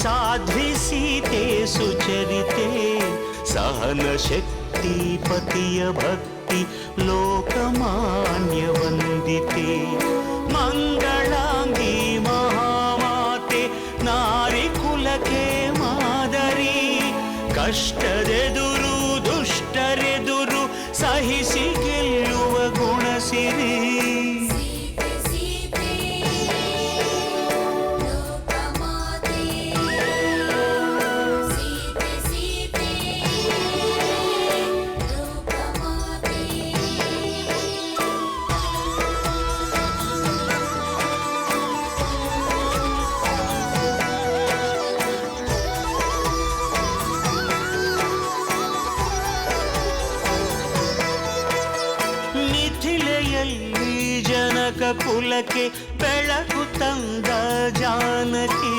साध्वी सीते सुचरिते सहन शक्ति पतिय भक्ति लोकमान्य वंदिते मंगलांगी महामाते नारी कुलके मादरी कष्टदेदुरु दुष्टरेदुरु सहिಸಿ ಗೆಲ್ಲುವ ಗುಣಸಿರಿ ಕುಲಕ್ಕೆ ಬೆಳಕು ತಂದ ಜಾನಕಿ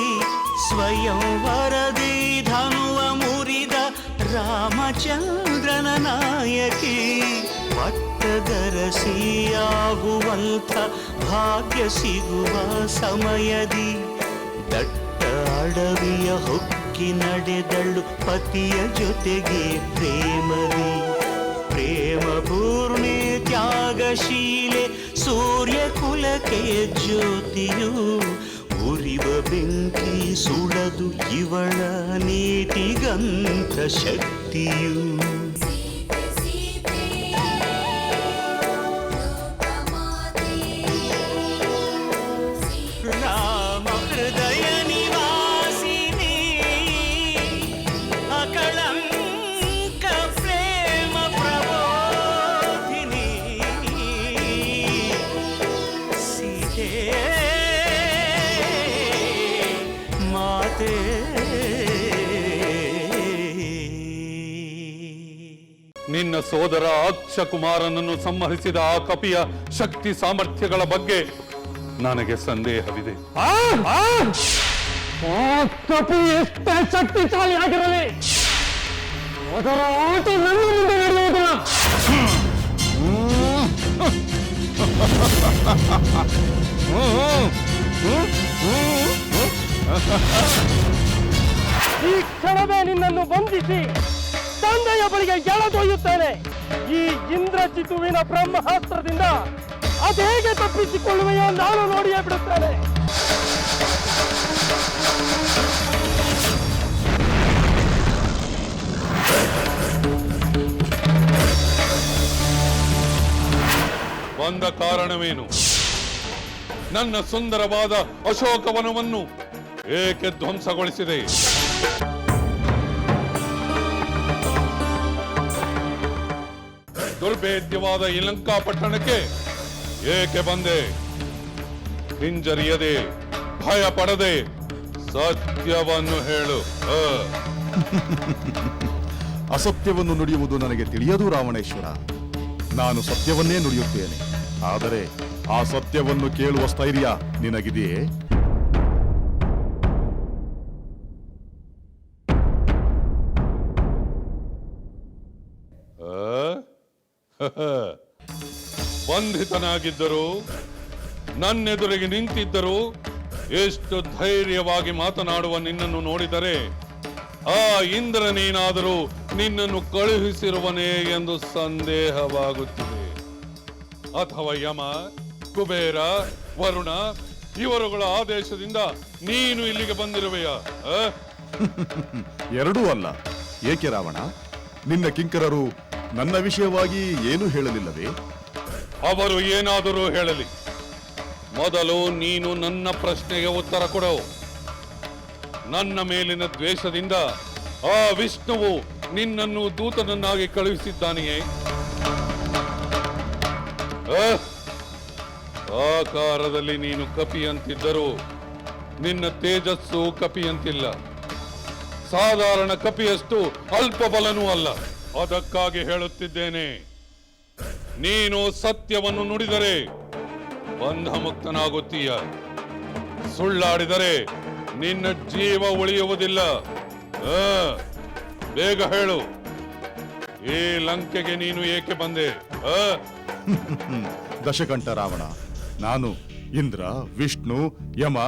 ಸ್ವಯಂ ವರದಿ ಧನುವ ಮುರಿದ ರಾಮಚಂದ್ರನ ನಾಯಕಿ ಪಟ್ಟದರಸಿಯಾಗುವಂಥ ಭಾಗ್ಯ ಸಿಗುವ ಸಮಯದಿ ದಟ್ಟ ಅಡವಿಯ ಹೊಕ್ಕಿ ನಡೆದಳು ಪತಿಯ ಜೊತೆಗೆ ಪ್ರೇಮದಿ ಪ್ರೇಮ ಪೂರ್ಣೆ ತ್ಯಾಗಶೀಲೆ ಸೂರ್ಯ ಕುಲಕ್ಕೆ ಜ್ಯೋತಿಯು ಉರಿವ ಬೆಂಕಿ ಸುಡದು ಇವಳ ನೀತಿಗಂತ ಶಕ್ತಿಯು ರಾಮ ಹೃದಯ ನಿವಾಸಿನಿ ಅಕಳಂಕ ಪ್ರೇಮ ಪ್ರಬೋಧಿನಿ ಸೀತೆ ಮಾತೆ ನಿನ್ನ ಸೋದರ ಅಕ್ಷಕುಮಾರನನ್ನು ಸಂಹರಿಸಿದ ಆ ಕಪಿಯ ಶಕ್ತಿ ಸಾಮರ್ಥ್ಯಗಳ ಬಗ್ಗೆ ನನಗೆ ಸಂದೇಹವಿದೆ. ಕಪಿ ಎಷ್ಟೇ ಶಕ್ತಿಶಾಲಿ ಆಗಿರಲಿ ಅದರ ಆಟ ನನ್ನ ಮುಂದೆ ನಡೆಯುವುದಿಲ್ಲ. ಈ ಕ್ಷಣವೇ ನಿನ್ನನ್ನು ಬಂಧಿಸಿ ತಂದೆಯ ಬಳಿಗೆ ಎಳೆದೊಯ್ಯುತ್ತೇನೆ. ಈ ಇಂದ್ರಜಿತುವಿನ ಬ್ರಹ್ಮಾಸ್ತ್ರದಿಂದ ಅದೇಗೆ ತಪ್ಪಿಸಿಕೊಳ್ಳುವೆಯೋ ನಾನು ನೋಡಿಯೇ ಬಿಡುತ್ತೇನೆ. ಬಂದ ಕಾರಣವೇನು? ನನ್ನ ಸುಂದರವಾದ ಅಶೋಕವನವನ್ನು ಏಕೆ ಧ್ವಂಸಗೊಳಿಸಿದೆ? ದುರ್ಭೇದ್ಯವಾದ ಈ ಲಂಕಾ ಪಟ್ಟಣಕ್ಕೆ ಏಕೆ ಬಂದೆ? ಹಿಂಜರಿಯದೆ ಭಯ ಪಡದೆ ಸತ್ಯವನ್ನು ಹೇಳು. ಅಸತ್ಯವನ್ನು ನುಡಿಯುವುದು ನನಗೆ ತಿಳಿಯದು ರಾವಣೇಶ್ವರ. ನಾನು ಸತ್ಯವನ್ನೇ ನುಡಿಯುತ್ತೇನೆ. ಆದರೆ ಆ ಸತ್ಯವನ್ನು ಕೇಳುವ ಸ್ಥೈರ್ಯ ನಿನಗಿದೆಯೇ? ಬಂಧಿತನಾಗಿದ್ದರು, ನನ್ನೆದುರಿಗೆ ನಿಂತಿದ್ದರು, ಎಷ್ಟು ಧೈರ್ಯವಾಗಿ ಮಾತನಾಡುವ ನಿನ್ನನ್ನು ನೋಡಿದರೆ ಆ ಇಂದ್ರನೇನಾದರೂ ನಿನ್ನನ್ನು ಕಳುಹಿಸಿರುವನೇ ಎಂದು ಸಂದೇಹವಾಗುತ್ತಿದೆ. ಅಥವಾ ಯಮ, ಕುಬೇರ, ವರುಣ ಇವರುಗಳ ಆದೇಶದಿಂದ ನೀನು ಇಲ್ಲಿಗೆ ಬಂದಿರುವೆಯಾ? ಎರಡೂ ಅಲ್ಲ. ಏಕೆ ರಾವಣ? ನಿನ್ನ ಕಿಂಕರರು ನನ್ನ ವಿಷಯವಾಗಿ ಏನು ಹೇಳಲಿಲ್ಲವೇ? ಅವರು ಏನಾದರೂ ಹೇಳಲಿ, ಮೊದಲು ನೀನು ನನ್ನ ಪ್ರಶ್ನೆಗೆ ಉತ್ತರ ಕೊಡು. ನನ್ನ ಮೇಲಿನ ದ್ವೇಷದಿಂದ ಆ ವಿಷ್ಣುವು ನಿನ್ನನ್ನು ದೂತನನ್ನಾಗಿ ಕಳುಹಿಸಿದ್ದಾನೆಯೇ? ಆಕಾರದಲ್ಲಿ ನೀನು ಕಪಿಯಂತಿದ್ದರೂ ನಿನ್ನ ತೇಜಸ್ಸು ಕಪಿಯಂತಿಲ್ಲ. ಸಾಧಾರಣ ಕಪಿಯಷ್ಟು ಅಲ್ಪ ಬಲನೂ ಅಲ್ಲ. ಅದಕ್ಕಾಗಿ ಹೇಳುತ್ತಿದ್ದೇನೆ, ನೀನು ಸತ್ಯವನ್ನು ನುಡಿದರೆ ಬಂಧ ಮುಕ್ತನಾಗುತ್ತೀಯ, ಸುಳ್ಳಾಡಿದರೆ ನಿನ್ನ ಜೀವ ಉಳಿಯುವುದಿಲ್ಲ. ಬೇಗ ಹೇಳು, ಈ ಲಂಕೆಗೆ ನೀನು ಏಕೆ ಬಂದೆ? ದಶಕಂಠ ರಾವಣ, ನಾನು ಇಂದ್ರ, ವಿಷ್ಣು, ಯಮ,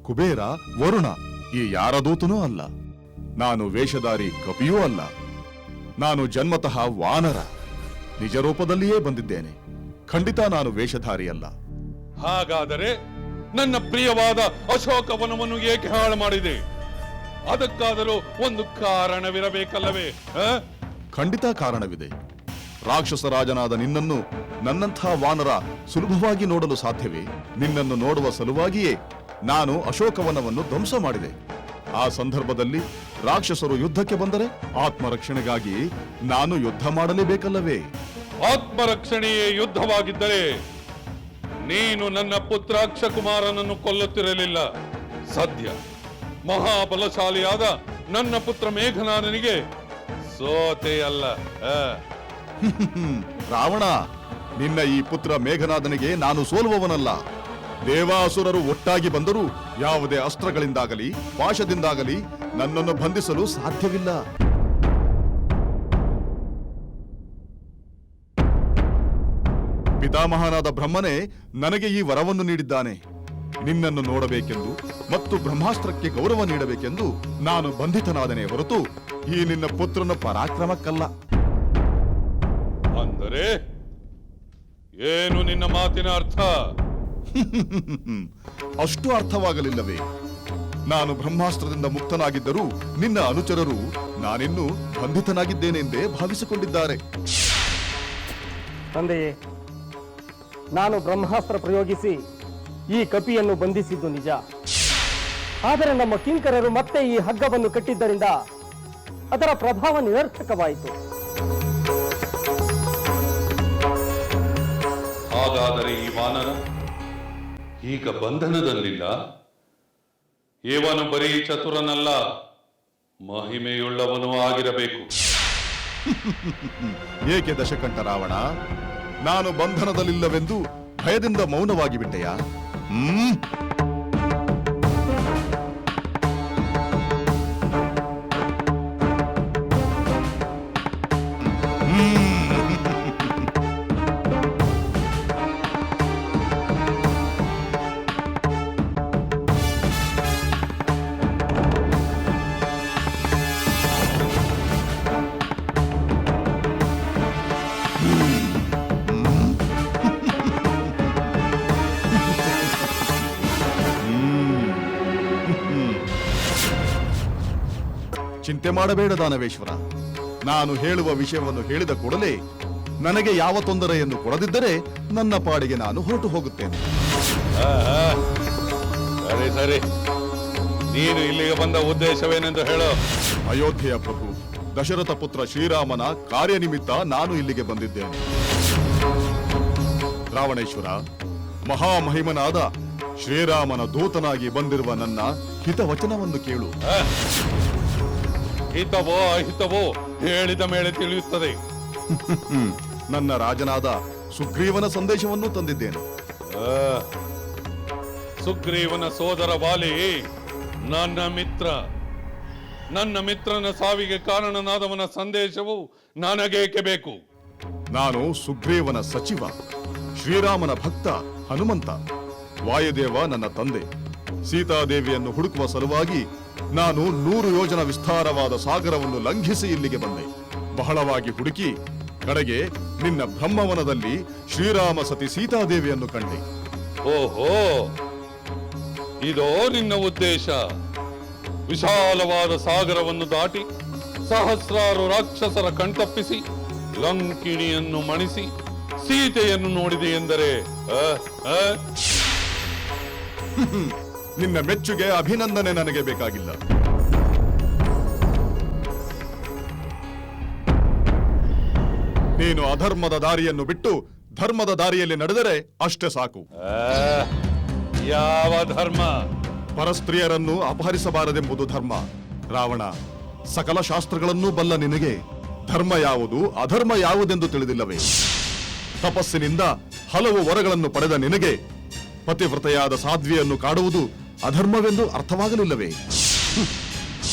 ಕುಬೇರ, ವರುಣ ಈ ಯಾರ ದೂತನೂ ಅಲ್ಲ. ನಾನು ವೇಷಧಾರಿ ಕಪಿಯೂ ಅಲ್ಲ. ನಾನು ಜನ್ಮತಃ ವಾನರ. ನಿಜ ರೂಪದಲ್ಲಿಯೇ ಬಂದಿದ್ದೇನೆ. ಖಂಡಿತ ನಾನು ವೇಷಧಾರಿ ಅಲ್ಲ. ಹಾಗಾದರೆ ನನ್ನ ಪ್ರಿಯವಾದ ಅಶೋಕವನವನ್ನು ಏಕೆ ಹಾಳು ಮಾಡಿದೆ? ಅದಕ್ಕಾದರೂ ಒಂದು ಕಾರಣವಿರಬೇಕಲ್ಲವೇ? ಖಂಡಿತ ಕಾರಣವಿದೆ. ರಾಕ್ಷಸ ರಾಜನಾದ ನಿನ್ನನ್ನು ನನ್ನಂಥ ವಾನರ ಸುಲಭವಾಗಿ ನೋಡಲು ಸಾಧ್ಯವೇ? ನಿನ್ನನ್ನು ನೋಡುವ ಸಲುವಾಗಿಯೇ ನಾನು ಅಶೋಕವನವನ್ನು ಧ್ವಂಸ ಮಾಡಿದೆ. ಆ ಸಂದರ್ಭದಲ್ಲಿ ರಾಕ್ಷಸರು ಯುದ್ಧಕ್ಕೆ ಬಂದರೆ ಆತ್ಮರಕ್ಷಣೆಗಾಗಿ ನಾನು ಯುದ್ಧ ಮಾಡಲೇಬೇಕಲ್ಲವೇ? ಆತ್ಮರಕ್ಷಣೆಯೇ ಯುದ್ಧವಾಗಿದ್ದರೆ ನೀನು ನನ್ನ ಪುತ್ರ ಅಕ್ಷಕುಮಾರನನ್ನು ಕೊಲ್ಲುತ್ತಿರಲಿಲ್ಲ. ಸದ್ಯ ಮಹಾಬಲಶಾಲಿಯಾದ ನನ್ನ ಪುತ್ರ ಮೇಘನಾದನಿಗೆ ಸೋತೆಯಲ್ಲ. ರಾವಣ, ನಿನ್ನ ಈ ಪುತ್ರ ಮೇಘನಾದನಿಗೆ ನಾನು ಸೋಲುವವನಲ್ಲ. ದೇವಾಸುರರು ಒಟ್ಟಾಗಿ ಬಂದರೂ ಯಾವುದೇ ಅಸ್ತ್ರಗಳಿಂದಾಗಲಿ ಪಾಶದಿಂದಾಗಲಿ ನನ್ನನ್ನು ಬಂಧಿಸಲು ಸಾಧ್ಯವಿಲ್ಲ. ಪಿತಾಮಹನಾದ ಬ್ರಹ್ಮನೇ ನನಗೆ ಈ ವರವನ್ನು ನೀಡಿದ್ದಾನೆ. ನಿನ್ನನ್ನು ನೋಡಬೇಕೆಂದು ಮತ್ತು ಬ್ರಹ್ಮಾಸ್ತ್ರಕ್ಕೆ ಗೌರವ ನೀಡಬೇಕೆಂದು ನಾನು ಬಂಧಿತನಾದನೇ ಹೊರತು ಈ ನಿನ್ನ ಪುತ್ರನ ಪರಾಕ್ರಮಕ್ಕಲ್ಲ. ಅಂದರೆ ಏನು ನಿನ್ನ ಮಾತಿನ ಅರ್ಥ? ಅಷ್ಟು ಅರ್ಥವಾಗಲಿಲ್ಲವೇ? ನಾನು ಬ್ರಹ್ಮಾಸ್ತ್ರದಿಂದ ಮುಕ್ತನಾಗಿದ್ದರೂ ನಿನ್ನ ಅನುಚರರು ನಾನಿನ್ನೂ ಬಂಧಿತನಾಗಿದ್ದೇನೆಂದೇ ಭಾವಿಸಿಕೊಂಡಿದ್ದಾರೆ. ತಂದೆಯೇ, ನಾನು ಬ್ರಹ್ಮಾಸ್ತ್ರ ಪ್ರಯೋಗಿಸಿ ಈ ಕಪಿಯನ್ನು ಬಂಧಿಸಿದ್ದು ನಿಜ. ಆದರೆ ನಮ್ಮ ಕಿಂಕರರು ಮತ್ತೆ ಈ ಹಗ್ಗವನ್ನು ಕಟ್ಟಿದ್ದರಿಂದ ಅದರ ಪ್ರಭಾವ ನಿರರ್ಥಕವಾಯಿತು. ಹಾಗಾದರೆ ಈ ವಾನರ ಈಗ ಬಂಧನದಲ್ಲಿಲ್ಲ. ಇವನು ಬರೀ ಚತುರನಲ್ಲ, ಮಹಿಮೆಯುಳ್ಳವನೂ ಆಗಿರಬೇಕು. ಏಕೆ ದಶಕಂಠ ರಾವಣ, ನಾನು ಬಂಧನದಲ್ಲಿಲ್ಲವೆಂದು ಭಯದಿಂದ ಮೌನವಾಗಿ ಬಿಟ್ಟೆಯಾ? ಚಿಂತೆ ಮಾಡಬೇಡ ದಾನವೇಶ್ವರ. ನಾನು ಹೇಳುವ ವಿಷಯವನ್ನು ಹೇಳಿದ ಕೂಡಲೇ ನನಗೆ ಯಾವ ತೊಂದರೆಯನ್ನು ಕೊಡದಿದ್ದರೆ ನನ್ನ ಪಾಡಿಗೆ ನಾನು ಹೊರಟು ಹೋಗುತ್ತೇನೆ. ಸರಿ ಸರಿ, ನೀನು ಇಲ್ಲಿಗೆ ಬಂದ ಉದ್ದೇಶವೇನೆಂದು ಹೇಳು. ಅಯೋಧ್ಯೆಯ ಪ್ರಭು ದಶರಥ ಪುತ್ರ ಶ್ರೀರಾಮನ ಕಾರ್ಯನಿಮಿತ್ತ ನಾನು ಇಲ್ಲಿಗೆ ಬಂದಿದ್ದೇನೆ. ರಾವಣೇಶ್ವರ, ಮಹಾಮಹಿಮನಾದ ಶ್ರೀರಾಮನ ದೂತನಾಗಿ ಬಂದಿರುವ ನನ್ನ ಹಿತವಚನವನ್ನು ಕೇಳು. ಹಿತವೋ ಅಹಿತವೋ ಹೇಳಿದ ಮೇಲೆ ತಿಳಿಯುತ್ತದೆ. ನನ್ನ ರಾಜನಾದ ಸುಗ್ರೀವನ ಸಂದೇಶವನ್ನು ತಂದಿದ್ದೇನೆ. ಸುಗ್ರೀವನ ಸೋದರ ವಾಲಿ ನನ್ನ ಮಿತ್ರ. ನನ್ನ ಮಿತ್ರನ ಸಾವಿಗೆ ಕಾರಣನಾದವನ ಸಂದೇಶವು ನನಗೇಕೆ ಬೇಕು? ನಾನು ಸುಗ್ರೀವನ ಸಚಿವ, ಶ್ರೀರಾಮನ ಭಕ್ತ ಹನುಮಂತ. ವಾಯುದೇವ ನನ್ನ ತಂದೆ. ಸೀತಾದೇವಿಯನ್ನು ಹುಡುಕುವ ಸಲುವಾಗಿ ನಾನು 100 ಯೋಜನ ವಿಸ್ತಾರವಾದ ಸಾಗರವನ್ನು ಲಂಘಿಸಿ ಇಲ್ಲಿಗೆ ಬಂದೆ. ಬಹಳವಾಗಿ ಹುಡುಕಿ ಕಡೆಗೆ ನಿನ್ನ ಬ್ರಹ್ಮವನದಲ್ಲಿ ಶ್ರೀರಾಮ ಸತಿ ಸೀತಾದೇವಿಯನ್ನು ಕಂಡೆ. ಓಹೋ, ಇದೋ ನಿನ್ನ ಉದ್ದೇಶ. ವಿಶಾಲವಾದ ಸಾಗರವನ್ನು ದಾಟಿ ಸಹಸ್ರಾರು ರಾಕ್ಷಸರ ಕಣ್ತಪ್ಪಿಸಿ ಲಂಕಿಣಿಯನ್ನು ಮಣಿಸಿ ಸೀತೆಯನ್ನು ನೋಡಿದೆ ಎಂದರೆ ನಿನ್ನ ಮೆಚ್ಚುಗೆ ಅಭಿನಂದನೆ ನನಗೆ ಬೇಕಾಗಿಲ್ಲ. ನೀನು ಅಧರ್ಮದ ದಾರಿಯನ್ನು ಬಿಟ್ಟು ಧರ್ಮದ ದಾರಿಯಲ್ಲಿ ನಡೆದರೆ ಅಷ್ಟೇ ಸಾಕು. ಯಾವ ಧರ್ಮ? ಪರಸ್ತ್ರೀಯರನ್ನು ಅಪಹರಿಸಬಾರದೆಂಬುದು ಧರ್ಮ. ರಾವಣ, ಸಕಲ ಶಾಸ್ತ್ರಗಳನ್ನೂ ಬಲ್ಲ ನಿನಗೆ ಧರ್ಮ ಯಾವುದು ಅಧರ್ಮ ಯಾವುದೆಂದು ತಿಳಿದಿಲ್ಲವೇ? ತಪಸ್ಸಿನಿಂದ ಹಲವು ವರಗಳನ್ನು ಪಡೆದ ನಿನಗೆ ಪತಿವ್ರತೆಯಾದ ಸಾಧ್ವಿಯನ್ನು ಕಾಡುವುದು ಅಧರ್ಮವೆಂದು ಅರ್ಥವಾಗಲಿಲ್ಲವೇ?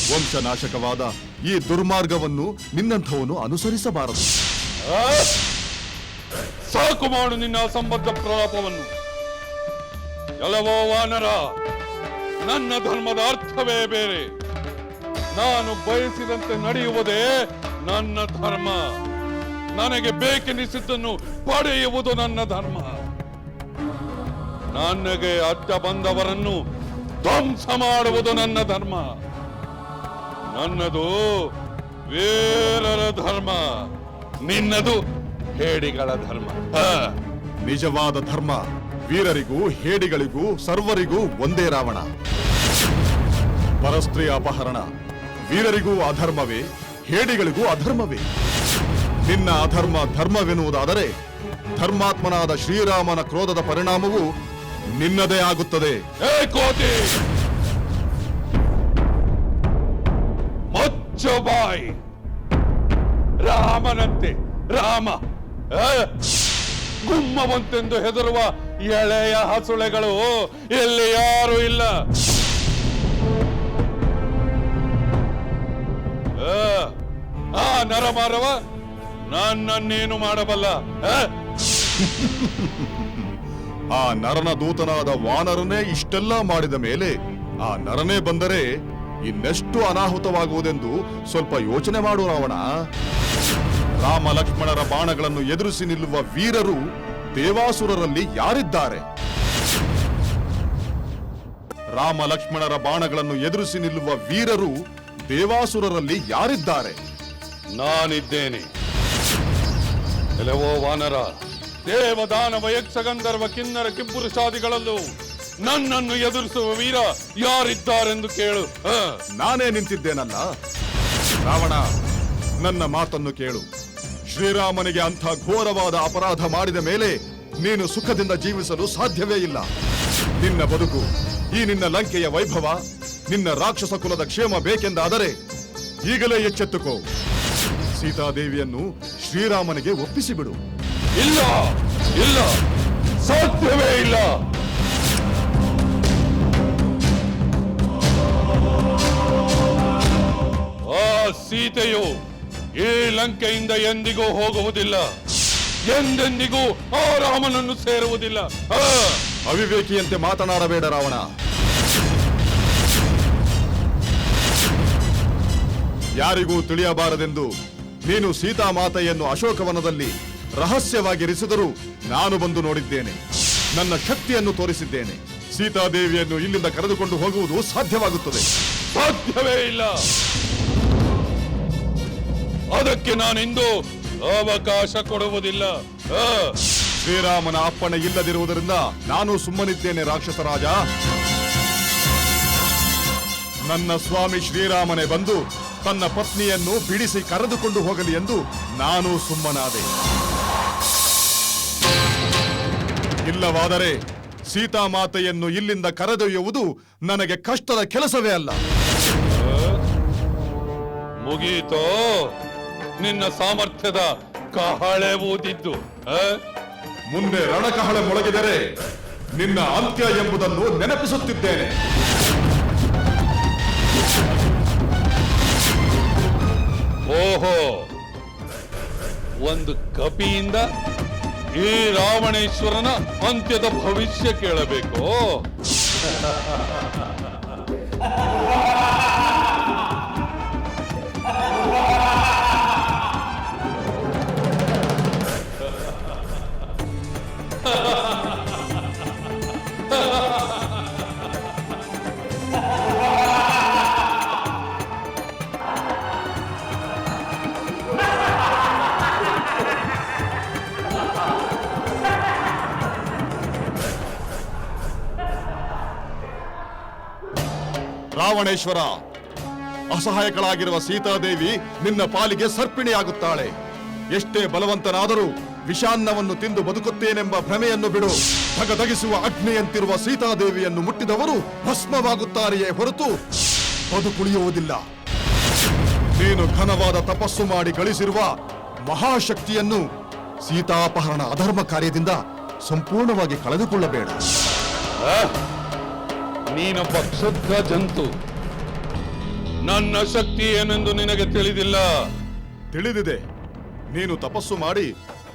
ವಂಶನಾಶಕವಾದ ಈ ದುರ್ಮಾರ್ಗವನ್ನು ನಿನ್ನಂಥವನು ಅನುಸರಿಸಬಾರದು. ಸಾಕು ಮಾಡು ನಿನ್ನ ಅಸಂಬದ್ಧ ಪ್ರಲಾಪವನ್ನು. ಎಲ್ಲವೋ ವಾನರ, ನನ್ನ ಧರ್ಮದ ಅರ್ಥವೇ ಬೇರೆ. ನಾನು ಬಯಸಿದಂತೆ ನಡೆಯುವುದೇ ನನ್ನ ಧರ್ಮ. ನನಗೆ ಬೇಕೆನಿಸಿದ್ದನ್ನು ಪಡೆಯುವುದು ನನ್ನ ಧರ್ಮ. ನನಗೆ ಅಡ್ಡ ಬಂದವರನ್ನು ಧ್ವಂಸ ಮಾಡುವುದು ನನ್ನ ಧರ್ಮ. ನನ್ನದು ವೀರರ ಧರ್ಮ, ನಿನ್ನದು ಹೇಡಿಗಳ ಧರ್ಮ. ನಿಜವಾದ ಧರ್ಮ ವೀರರಿಗೂ ಹೇಡಿಗಳಿಗೂ ಸರ್ವರಿಗೂ ಒಂದೇ ರಾವಣ. ಪರಸ್ತ್ರೀಯ ಅಪಹರಣ ವೀರರಿಗೂ ಅಧರ್ಮವೇ, ಹೇಡಿಗಳಿಗೂ ಅಧರ್ಮವೇ. ನಿನ್ನ ಅಧರ್ಮ ಧರ್ಮವೆನ್ನುವುದಾದರೆ ಧರ್ಮಾತ್ಮನಾದ ಶ್ರೀರಾಮನ ಕ್ರೋಧದ ಪರಿಣಾಮವು ನಿನ್ನದೇ ಆಗುತ್ತದೆ. ಏ ಕೋತಿ, ಮುಚ್ಚು ಬಾಯಿ. ರಾಮನಂತೆ ರಾಮ ಗುಮ್ಮವಂತೆಂದು ಹೆದರುವ ಎಳೆಯ ಹಸುಳೆಗಳು ಇಲ್ಲಿ ಯಾರು ಇಲ್ಲ. ಆ ನರಮಾರವ ನನ್ನನ್ನೇನು ಮಾಡಬಲ್ಲ? ಆ ನರನ ದೂತನಾದ ವಾನರನೇ ಇಷ್ಟೆಲ್ಲ ಮಾಡಿದ ಮೇಲೆ ಆ ನರನೇ ಬಂದರೆ ಇನ್ನೆಷ್ಟು ಅನಾಹುತವಾಗುವುದೆಂದು ಸ್ವಲ್ಪ ಯೋಚನೆ ಮಾಡು ರಾವಣ. ರಾಮ ಲಕ್ಷ್ಮಣರ ಬಾಣಗಳನ್ನು ಎದುರಿಸಿ ನಿಲ್ಲುವ ವೀರರು ದೇವಾಸುರರಲ್ಲಿ ಯಾರಿದ್ದಾರೆ? ರಾಮ ಲಕ್ಷ್ಮಣರ ಬಾಣಗಳನ್ನು ಎದುರಿಸಿ ನಿಲ್ಲುವ ವೀರರು ದೇವಾಸುರರಲ್ಲಿ ಯಾರಿದ್ದಾರೆ? ನಾನಿದ್ದೇನೆ. ಎಲ್ಲವೋ ವಾನರ, ದೇವದಾನವ ಯಕ್ಷಗಂಧರ್ವ ಕಿನ್ನರ ಕಿಂಪುರುಷಾದಿಗಳಲ್ಲೂ ನನ್ನನ್ನು ಎದುರಿಸುವ ವೀರ ಯಾರಿದ್ದಾರೆಂದು ಕೇಳು. ನಾನೇ ನಿಂತಿದ್ದೇನಲ್ಲ. ರಾವಣ, ನನ್ನ ಮಾತನ್ನು ಕೇಳು. ಶ್ರೀರಾಮನಿಗೆ ಅಂಥ ಘೋರವಾದ ಅಪರಾಧ ಮಾಡಿದ ಮೇಲೆ ನೀನು ಸುಖದಿಂದ ಜೀವಿಸಲು ಸಾಧ್ಯವೇ ಇಲ್ಲ. ನಿನ್ನ ಬದುಕು, ಈ ನಿನ್ನ ಲಂಕೆಯ ವೈಭವ, ನಿನ್ನ ರಾಕ್ಷಸ ಕುಲದ ಕ್ಷೇಮ ಬೇಕೆಂದಾದರೆ ಈಗಲೇ ಎಚ್ಚೆತ್ತುಕೋ. ಸೀತಾದೇವಿಯನ್ನು ಶ್ರೀರಾಮನಿಗೆ ಒಪ್ಪಿಸಿಬಿಡು. ಇಲ್ಲ, ಇಲ್ಲ, ಸಾಧ್ಯವೇ ಇಲ್ಲ. ಆ ಸೀತೆಯು ಈ ಲಂಕೆಯಿಂದ ಎಂದಿಗೂ ಹೋಗುವುದಿಲ್ಲ, ಎಂದೆಂದಿಗೂ ಆ ರಾಮನನ್ನು ಸೇರುವುದಿಲ್ಲ. ಅವಿವೇಕಿಯಂತೆ ಮಾತನಾಡಬೇಡ ರಾವಣ. ಯಾರಿಗೂ ತಿಳಿಯಬಾರದೆಂದು ನೀನು ಸೀತಾಮಾತೆಯನ್ನು ಅಶೋಕವನದಲ್ಲಿ ರಹಸ್ಯವಾಗಿರಿಸಿದರೂ ನಾನು ಬಂದು ನೋಡಿದ್ದೇನೆ. ನನ್ನ ಶಕ್ತಿಯನ್ನು ತೋರಿಸಿದ್ದೇನೆ. ಸೀತಾದೇವಿಯನ್ನು ಇಲ್ಲಿಂದ ಕರೆದುಕೊಂಡು ಹೋಗುವುದು ಸಾಧ್ಯವಾಗುತ್ತದೆ. ಸಾಧ್ಯವೇ ಇಲ್ಲ. ಅದಕ್ಕೆ ನಾನಿಂದು ಅವಕಾಶ ಕೊಡುವುದಿಲ್ಲ. ಶ್ರೀರಾಮನ ಅಪ್ಪಣೆ ಇಲ್ಲದಿರುವುದರಿಂದ ನಾನು ಸುಮ್ಮನಿದ್ದೇನೆ ರಾಕ್ಷಸ ರಾಜ. ನನ್ನ ಸ್ವಾಮಿ ಶ್ರೀರಾಮನೇ ಬಂದು ತನ್ನ ಪತ್ನಿಯನ್ನು ಬಿಡಿಸಿ ಕರೆದುಕೊಂಡು ಹೋಗಲಿ ಎಂದು ನಾನು ಸುಮ್ಮನಾದೆ. ಇಲ್ಲವಾದರೆ ಸೀತಾಮಾತೆಯನ್ನು ಇಲ್ಲಿಂದ ಕರೆದೊಯ್ಯುವುದು ನನಗೆ ಕಷ್ಟದ ಕೆಲಸವೇ ಅಲ್ಲ. ಮುಗೀತೋ ನಿನ್ನ ಸಾಮರ್ಥ್ಯದ ಕಹಳೆ ಊದಿದ್ದು? ಮುಂದೆ ರಣಕಹಳೆ ಮೊಳಗಿದರೆ ನಿನ್ನ ಅಂತ್ಯ ಎಂಬುದನ್ನು ನೆನಪಿಸುತ್ತಿದ್ದೇನೆ. ಓಹೋ, ಒಂದು ಕಪಿಯಿಂದ ಈ ರಾವಣೇಶ್ವರನ ಅಂತ್ಯದ ಭವಿಷ್ಯ ಕೇಳಬೇಕು. ರಾವಣೇಶ್ವರ, ಅಸಹಾಯಕಳಾಗಿರುವ ಸೀತಾದೇವಿ ನಿನ್ನ ಪಾಲಿಗೆ ಸರ್ಪಿಣಿಯಾಗುತ್ತಾಳೆ. ಎಷ್ಟೇ ಬಲವಂತನಾದರೂ ವಿಷಾನ್ನವನ್ನು ತಿಂದು ಬದುಕುತ್ತೇನೆಂಬ ಭ್ರಮೆಯನ್ನು ಬಿಡು. ಧಗಧಗಿಸುವ ಅಗ್ನಿಯಂತಿರುವ ಸೀತಾದೇವಿಯನ್ನು ಮುಟ್ಟಿದವರು ಭಸ್ಮವಾಗುತ್ತಾರೆಯೇ ಹೊರತು ಬದುಕುಳಿಯುವುದಿಲ್ಲ. ನೀನು ಘನವಾದ ತಪಸ್ಸು ಮಾಡಿ ಗಳಿಸಿರುವ ಮಹಾಶಕ್ತಿಯನ್ನು ಸೀತಾಪಹರಣ ಅಧರ್ಮ ಕಾರ್ಯದಿಂದ ಸಂಪೂರ್ಣವಾಗಿ ಕಳೆದುಕೊಳ್ಳಬೇಡ. ನೀನೊಬ್ಬ ಕ್ಷುದ್ರ ಜಂತು. ನನ್ನ ಶಕ್ತಿ ಏನೆಂದು ನಿನಗೆ ತಿಳಿದಿಲ್ಲ. ತಿಳಿದಿದೆ. ನೀನು ತಪಸ್ಸು ಮಾಡಿ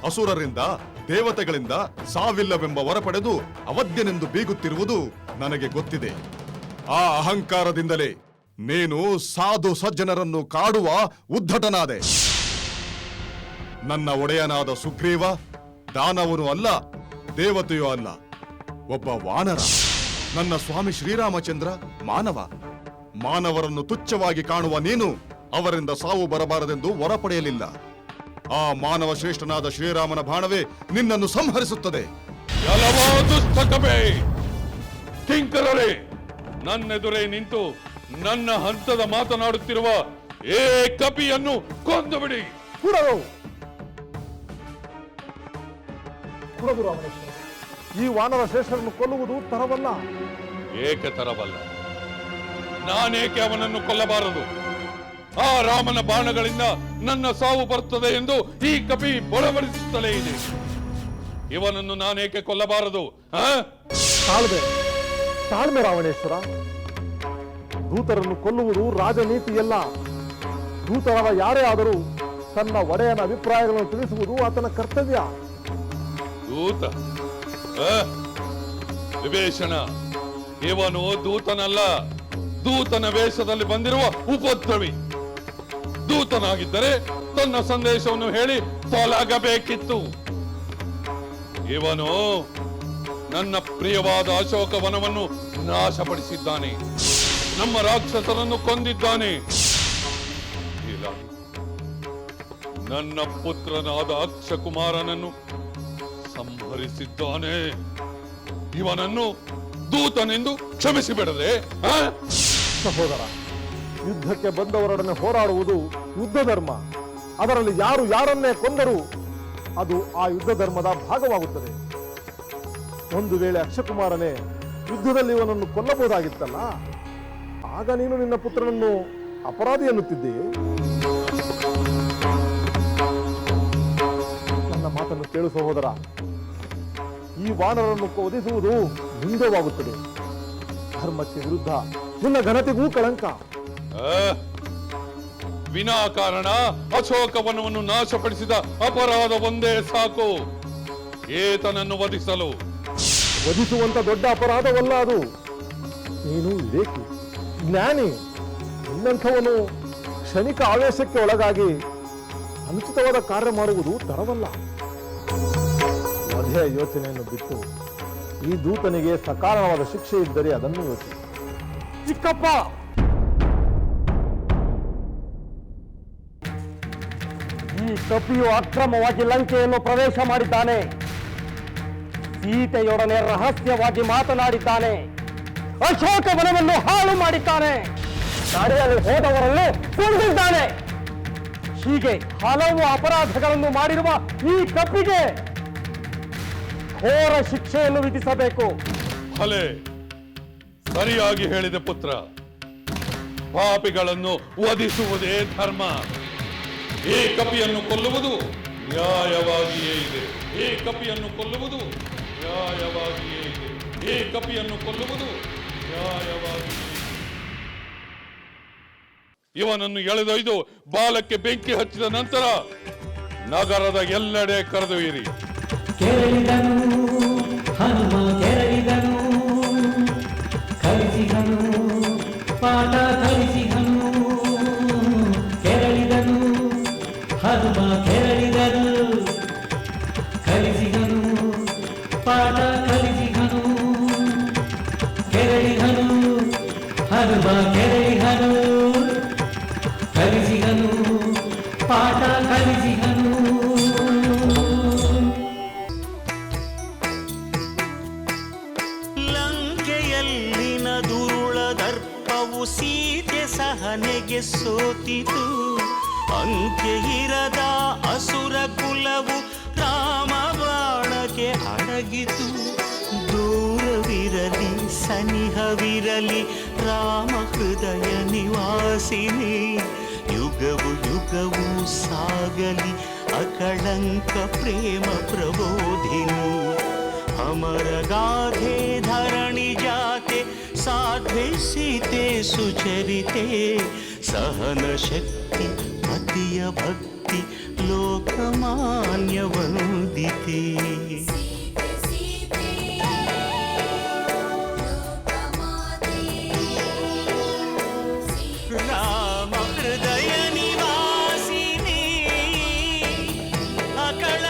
ಅಸುರರಿಂದ ದೇವತೆಗಳಿಂದ ಸಾವಿಲ್ಲವೆಂಬ ವರ ಪಡೆದು ಅವಧ್ಯನೆಂದು ಬೀಗುತ್ತಿರುವುದು ನನಗೆ ಗೊತ್ತಿದೆ. ಆ ಅಹಂಕಾರದಿಂದಲೇ ನೀನು ಸಾಧು ಸಜ್ಜನರನ್ನು ಕಾಡುವ ಉದ್ಧಟನಾದೆ. ನನ್ನ ಒಡೆಯನಾದ ಸುಗ್ರೀವ ದಾನವನು ಅಲ್ಲ, ದೇವತೆಯೂ ಅಲ್ಲ, ಒಬ್ಬ ವಾನರ. ನನ್ನ ಸ್ವಾಮಿ ಶ್ರೀರಾಮಚಂದ್ರ ಮಾನವ. ಮಾನವರನ್ನು ತುಚ್ಛವಾಗಿ ಕಾಣುವ ನೀನು ಅವರಿಂದ ಸಾವು ಬರಬಾರದೆಂದು ವರ ಪಡೆಯಲಿಲ್ಲ. ಆ ಮಾನವ ಶ್ರೇಷ್ಠನಾದ ಶ್ರೀರಾಮನ ಬಾಣವೇ ನಿನ್ನನ್ನು ಸಂಹರಿಸುತ್ತದೆ. ಕಿಂಕರರೇ, ನನ್ನೆದುರೇ ನಿಂತು ನನ್ನ ಹಂತದ ಮಾತನಾಡುತ್ತಿರುವ ಏ ಕಪಿಯನ್ನು ಕೊಂದು ಬಿಡಿ. ಕೂಡದು ರಾಮಕೃಷ್ಣ, ಈ ವಾನರ ಶ್ರೇಷ್ಠರನ್ನು ಕೊಲ್ಲುವುದು ತರವಲ್ಲ. ಏಕೆ ತರವಲ್ಲ? ನಾನೇಕೆ ಅವನನ್ನು ಕೊಲ್ಲಬಾರದು? ಆ ರಾಮನ ಬಾಣಗಳಿಂದ ನನ್ನ ಸಾವು ಬರುತ್ತದೆ ಎಂದು ಈ ಕಪಿ ಬಡಬಡಿಸುತ್ತಲೇ ಇದೆ. ಇವನನ್ನು ನಾನೇಕೆ ಕೊಲ್ಲಬಾರದು? ತಾಳ್ಮೆ ರಾವಣೇಶ್ವರ. ದೂತರನ್ನು ಕೊಲ್ಲುವುದು ರಾಜನೀತಿಯಲ್ಲ. ದೂತರವ ಯಾರೇ ಆದರೂ ತನ್ನ ಒಡೆಯನ ಅಭಿಪ್ರಾಯಗಳನ್ನು ತಿಳಿಸುವುದು ಆತನ ಕರ್ತವ್ಯ. ದೂತ ವಿಭೀಷಣ, ಇವನು ದೂತನಲ್ಲ, ದೂತನ ವೇಷದಲ್ಲಿ ಬಂದಿರುವ ಉಪದ್ರವಿ. ದೂತನಾಗಿದ್ದರೆ ತನ್ನ ಸಂದೇಶವನ್ನು ಹೇಳಿ ತೊಲಗಬೇಕಿತ್ತು. ಇವನು ನನ್ನ ಪ್ರಿಯವಾದ ಅಶೋಕ ವನವನ್ನು ನಾಶಪಡಿಸಿದ್ದಾನೆ, ನಮ್ಮ ರಾಕ್ಷಸರನ್ನು ಕೊಂದಿದ್ದಾನೆ. ನನ್ನ ಪುತ್ರನಾದ ಅಕ್ಷಕುಮಾರನನ್ನು ಸಂಹರಿಸಿದ್ದಾನೆ. ಇವನನ್ನು ದೂತನೆಂದು ಕ್ಷಮಿಸಿಬಿಡದೆ? ಸಹೋದರ, ಯುದ್ಧಕ್ಕೆ ಬಂದವರೊಡನೆ ಹೋರಾಡುವುದು ಯುದ್ಧ ಧರ್ಮ. ಅದರಲ್ಲಿ ಯಾರು ಯಾರನ್ನೇ ಕೊಂದರೂ ಅದು ಆ ಯುದ್ಧ ಧರ್ಮದ ಭಾಗವಾಗುತ್ತದೆ. ಒಂದು ವೇಳೆ ಅಕ್ಷಕುಮಾರನೇ ಯುದ್ಧದಲ್ಲಿ ಇವನನ್ನು ಕೊಲ್ಲಬಹುದಾಗಿತ್ತಲ್ಲ, ಆಗ ನೀನು ನಿನ್ನ ಪುತ್ರನನ್ನು ಅಪರಾಧಿ ಎನ್ನುತ್ತಿದ್ದೀಯೇ? ನನ್ನ ಮಾತನ್ನು ಕೇಳು ಸಹೋದರ. ಈ ವಾನರನ್ನು ವಧಿಸುವುದು ನಿಂದವಾಗುತ್ತದೆ. ಧರ್ಮಕ್ಕೆ ವಿರುದ್ಧ, ನಿನ್ನ ಘನತೆಗೂ ಕಳಂಕ. ವಿನಾಕಾರಣ ಅಶೋಕವನವನ್ನು ನಾಶಪಡಿಸಿದ ಅಪರಾಧ ಒಂದೇ ಸಾಕು ಏತನನ್ನು ವಧಿಸಲು. ವಧಿಸುವಂತ ದೊಡ್ಡ ಅಪರಾಧವಲ್ಲ ಅದು. ನೀನು ವಿವೇಕಿ, ಜ್ಞಾನಿ. ನಿನ್ನಂಥವನು ಕ್ಷಣಿಕ ಆವೇಶಕ್ಕೆ ಒಳಗಾಗಿ ಅನುಚಿತವಾದ ಕಾರ್ಯ ಮಾಡುವುದು ತರವಲ್ಲ. ವಧೆಯ ಯೋಚನೆಯನ್ನು ಬಿಟ್ಟು ಈ ದೂತನಿಗೆ ಸಕಾರಣವಾದ ಶಿಕ್ಷೆ ಇದ್ದರೆ ಅದನ್ನು ಯೋಚಿಸಿ. ಚಿಕ್ಕಪ್ಪ, ಈ ಕಪಿಯು ಅಕ್ರಮವಾಗಿ ಲಂಕೆಯನ್ನು ಪ್ರವೇಶ ಮಾಡಿದ್ದಾನೆ. ಸೀತೆಯೊಡನೆ ರಹಸ್ಯವಾಗಿ ಮಾತನಾಡಿದ್ದಾನೆ. ಅಶೋಕ ವನವನ್ನು ಹಾಳು ಮಾಡಿದ್ದಾನೆ. ನಡೆಯಲು ಹೋದವರನ್ನು ಕೊಂದಿದ್ದಾನೆ. ಹೀಗೆ ಹಲವು ಅಪರಾಧಗಳನ್ನು ಮಾಡಿರುವ ಈ ಕಪಿಗೆ ಘೋರ ಶಿಕ್ಷೆಯನ್ನು ವಿಧಿಸಬೇಕು. ಭಲೆ, ಸರಿಯಾಗಿ ಹೇಳಿದೆ ಪುತ್ರ. ಪಾಪಿಗಳನ್ನು ವಧಿಸುವುದೇ ಧರ್ಮ. ಈ ಕಪಿಯನ್ನು ಕೊಲ್ಲುವುದು ನ್ಯಾಯವಾಗಿಯೇ ಇದೆ. ಈ ಕಪಿಯನ್ನು ಕೊಲ್ಲುವುದು ನ್ಯಾಯವಾಗಿಯೇ ಇದೆ. ಈ ಕಪಿಯನ್ನು ಕೊಲ್ಲುವುದು ನ್ಯಾಯವಾಗಿಯೇ ಇದೆ. ಇವನನ್ನು ಎಳೆದೊಯ್ದು ಬಾಲಕ್ಕೆ ಬೆಂಕಿ ಹಚ್ಚಿದ ನಂತರ ನಗರದ ಎಲ್ಲೆಡೆ ಕರೆದೊಯ್ಯಿರಿ. ಕೆರಳಿದನು ಹನುಮ, ಕೆರಳಿದನು, ಕಲಿಸಿದನು ಪಾಠ ಕಲಿಸಿದನು. ಕೆರಳಿದನು ಹನುಮ, ಕೆರಳಿದನು, ಕಲಿಸಿದನು ಪಾಠ ಕಲಿಸಿದನು. ಕೆರಳಿದನು ಹನುಮ, ಕೆರಳಿದನು, ಕಲಿಸಿದನು ಪಾಠ ಕಲಿಸಿದನು. ಲಂಕೆಯಲ್ಲಿನ ದುರುಳ ದರ್ಪವು ಸೀತೆ ಸಹನೆಗೆ ಸೋತಿತು. ಅಂತ್ಯ ಇರದ ಅಸುರ ಕುಲವು ರಾಮ ಬಾಣಕ್ಕೆ ಅಡಗಿತು. ದೂರವಿರಲಿ ಸನಿಹವಿರಲಿ ರಾಮ ಹೃದಯ ನಿವಾಸಿನಿ. ಯುಗವು ಯುಗವು ಸಾಗಲಿ ಅಕಳಂಕ ಪ್ರೇಮ ಪ್ರಬೋಧಿನಿ. ಅಮರ ಗಾಧೆ ಧರಣಿ ಜಾತೆ ಸಾಧ್ವೆ ಸೀತೆ ಸುಚರಿತೆ. ಸಹನ ಶಕ್ತಿ ಪತಿಯ ಭಕ್ತಿ ಲೋಕಮಾನ್ಯ ವಂದಿತೆ. ಕಳ